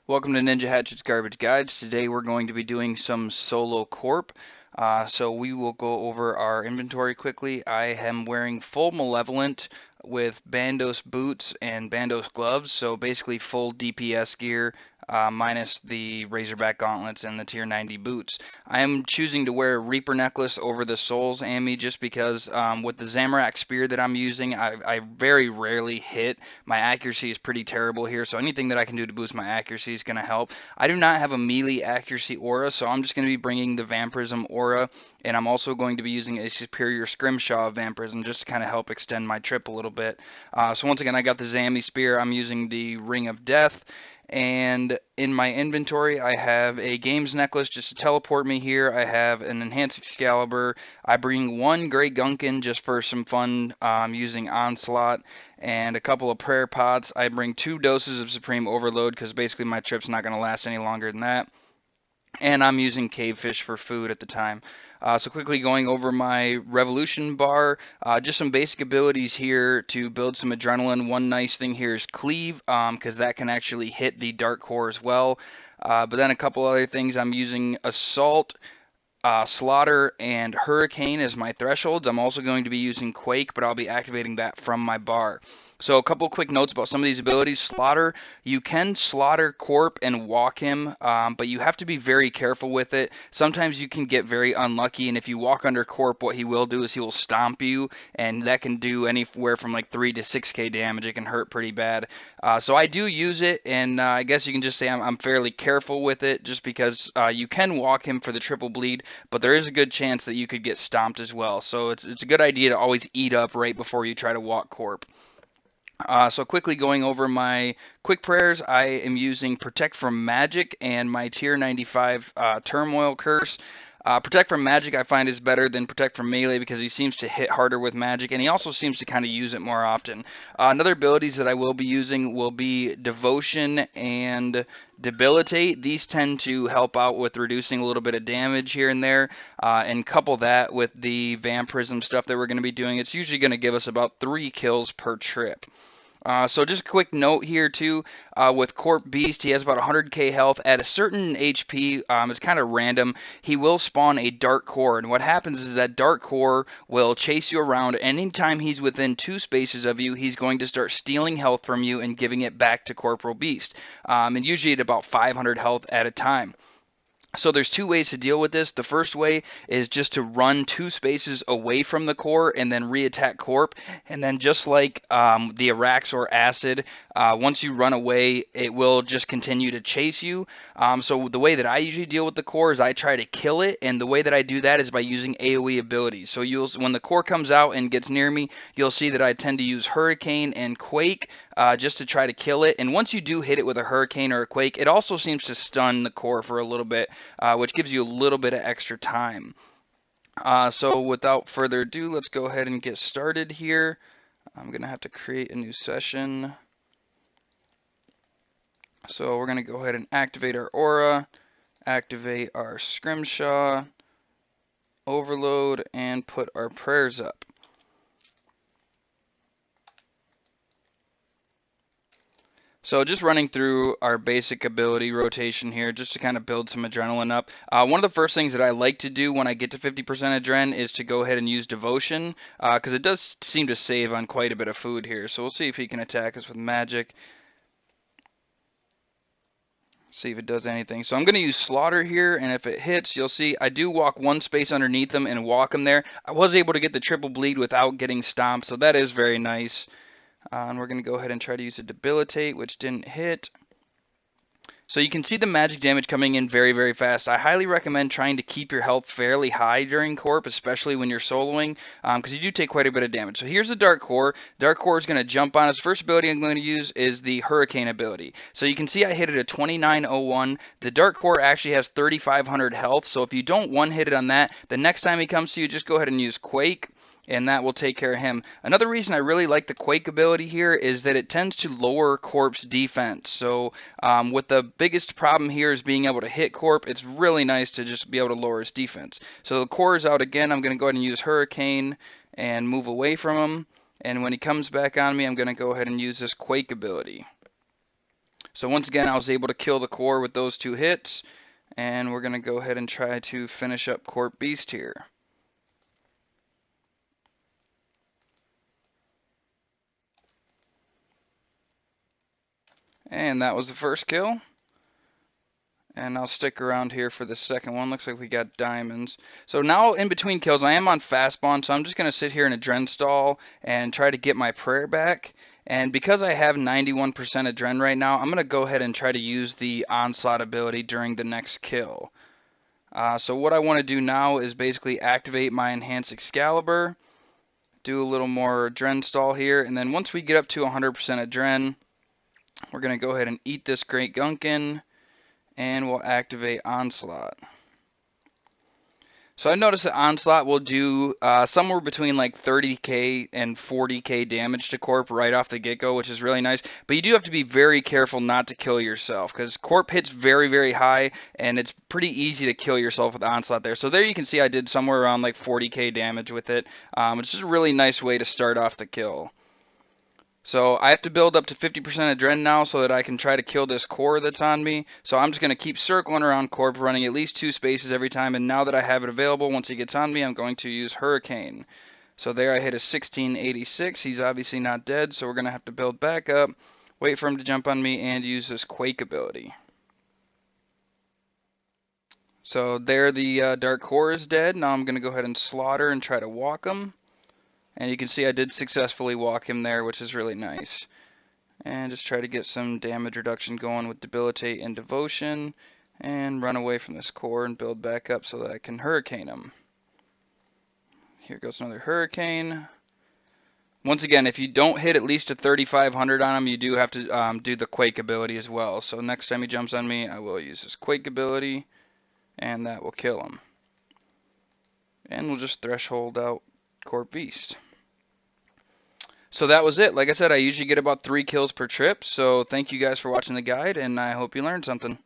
Welcome to Ninjahatchet's Garbage Guides. Today we're going to be doing some solo corp. So we will go over our inventory quickly. I am wearing full Malevolent with Bandos boots and Bandos gloves. So basically full DPS gear minus the Razorback gauntlets and the tier 90 boots. I am choosing to wear a Reaper necklace over the Souls Ami just because with the Zamorak spear that I'm using, I very rarely hit. My accuracy is pretty terrible here, so anything that I can do to boost my accuracy is going to help. I do not have a melee accuracy aura, so I'm just going to be bringing the Vampirism aura, and I'm also going to be using a superior Scrimshaw of Vampirism just to kind of help extend my trip a little bit. So once again, I got the Zami spear. I'm using the Ring of Death. And in my inventory, I have a games necklace just to teleport me here. I have an enhanced Excalibur. I bring one Grey Gunkin just for some fun using Onslaught, and a couple of prayer pots. I bring 2 doses of Supreme Overload because basically my trip's not going to last any longer than that. And I'm using cavefish for food at the time. So quickly going over my revolution bar, just some basic abilities here to build some adrenaline. One nice thing here is cleave, because that can actually hit the dark core as well. But then a couple other things, I'm using assault, slaughter, and hurricane as my thresholds. I'm also going to be using quake, but I'll be activating that from my bar. So a couple quick notes about some of these abilities. Slaughter, you can slaughter Corp and walk him, but you have to be very careful with it. Sometimes you can get very unlucky, and if you walk under Corp, what he will do is he will stomp you, and that can do anywhere from like 3 to 6k damage. It can hurt pretty bad. So I do use it, and I guess you can just say I'm fairly careful with it, just because you can walk him for the triple bleed, but there is a good chance that you could get stomped as well. So it's a good idea to always eat up right before you try to walk Corp. So quickly going over my quick prayers, I am using Protect from Magic and my tier 95 Turmoil Curse. Protect from Magic I find is better than Protect from Melee because he seems to hit harder with magic, and he also seems to kind of use it more often. Another abilities that I will be using will be Devotion and Debilitate. These tend to help out with reducing a little bit of damage here and there, and couple that with the Vampirism stuff that we're going to be doing. It's usually going to give us about 3 kills per trip. So just a quick note here too, with Corp Beast, he has about 100k health. At a certain HP, it's kind of random, he will spawn a Dark Core, and what happens is that Dark Core will chase you around, and anytime he's within 2 spaces of you, he's going to start stealing health from you and giving it back to Corporal Beast, and usually at about 500 health at a time. So there's 2 ways to deal with this. The first way is just to run 2 spaces away from the core and then re-attack Corp. And then just like the Arax or Acid, once you run away, it will just continue to chase you. So the way that I usually deal with the core is I try to kill it, and the way that I do that is by using AoE abilities. So when the core comes out and gets near me, you'll see that I tend to use Hurricane and Quake just to try to kill it. And once you do hit it with a Hurricane or a Quake, it also seems to stun the core for a little bit, which gives you a little bit of extra time. So without further ado, let's go ahead and get started here. I'm going to have to create a new session. So we're going to go ahead and activate our aura, activate our Scrimshaw, overload, and put our prayers up. So just running through our basic ability rotation here, just to kind of build some adrenaline up. One of the first things that I like to do when I get to 50% adren is to go ahead and use Devotion, because it does seem to save on quite a bit of food here. So we'll see if he can attack us with magic. See if it does anything. So I'm going to use Slaughter here, and if it hits, you'll see I do walk 1 space underneath him and walk him there. I was able to get the triple bleed without getting stomped, so that is very nice. And we're going to go ahead and try to use a Debilitate, which didn't hit. So you can see the magic damage coming in very, very fast. I highly recommend trying to keep your health fairly high during Corp, especially when you're soloing, because you do take quite a bit of damage. So here's the Dark Core. Dark Core is going to jump on us. First ability I'm going to use is the Hurricane ability. So you can see I hit it at 2901. The Dark Core actually has 3500 health, so if you don't one-hit it on that, the next time he comes to you, just go ahead and use Quake, and that will take care of him. Another reason I really like the Quake ability here is that it tends to lower Corp's defense. So with the biggest problem here is being able to hit Corp, it's really nice to just be able to lower his defense. So the core is out again. I'm going to go ahead and use Hurricane and move away from him. And when he comes back on me, I'm going to go ahead and use this Quake ability. So once again, I was able to kill the core with those 2 hits, and we're going to go ahead and try to finish up Corp Beast here. And that was the first kill. And I'll stick around here for the second one. Looks like we got diamonds. So now in between kills, I am on fast spawn, so I'm just going to sit here in a Dren stall and try to get my prayer back. And because I have 91% of Dren right now, I'm going to go ahead and try to use the onslaught ability during the next kill. So what I want to do now is basically activate my enhanced Excalibur, do a little more Dren stall here, and then once we get up to 100% of Dren, we're going to go ahead and eat this Great Gunkin, and we'll activate Onslaught. So I noticed that Onslaught will do somewhere between like 30k and 40k damage to Corp right off the get-go, which is really nice. But you do have to be very careful not to kill yourself, because Corp hits very, very high, and it's pretty easy to kill yourself with Onslaught there. So there you can see I did somewhere around like 40k damage with it. It's just a really nice way to start off the kill. So I have to build up to 50% of Dren now so that I can try to kill this core that's on me. So I'm just going to keep circling around Corp, running at least 2 spaces every time. And now that I have it available, once he gets on me, I'm going to use Hurricane. So there I hit a 1686. He's obviously not dead, so we're going to have to build back up, wait for him to jump on me, and use this Quake ability. So there the Dark Core is dead. Now I'm going to go ahead and slaughter and try to walk him. And you can see I did successfully walk him there, which is really nice. And just try to get some damage reduction going with Debilitate and Devotion. And run away from this core and build back up so that I can Hurricane him. Here goes another Hurricane. Once again, if you don't hit at least a 3500 on him, you do have to do the Quake ability as well. So next time he jumps on me, I will use this Quake ability. And that will kill him. And we'll just Threshold out Corp Beast. So that was it. Like I said, I usually get about 3 kills per trip. So thank you guys for watching the guide, and I hope you learned something.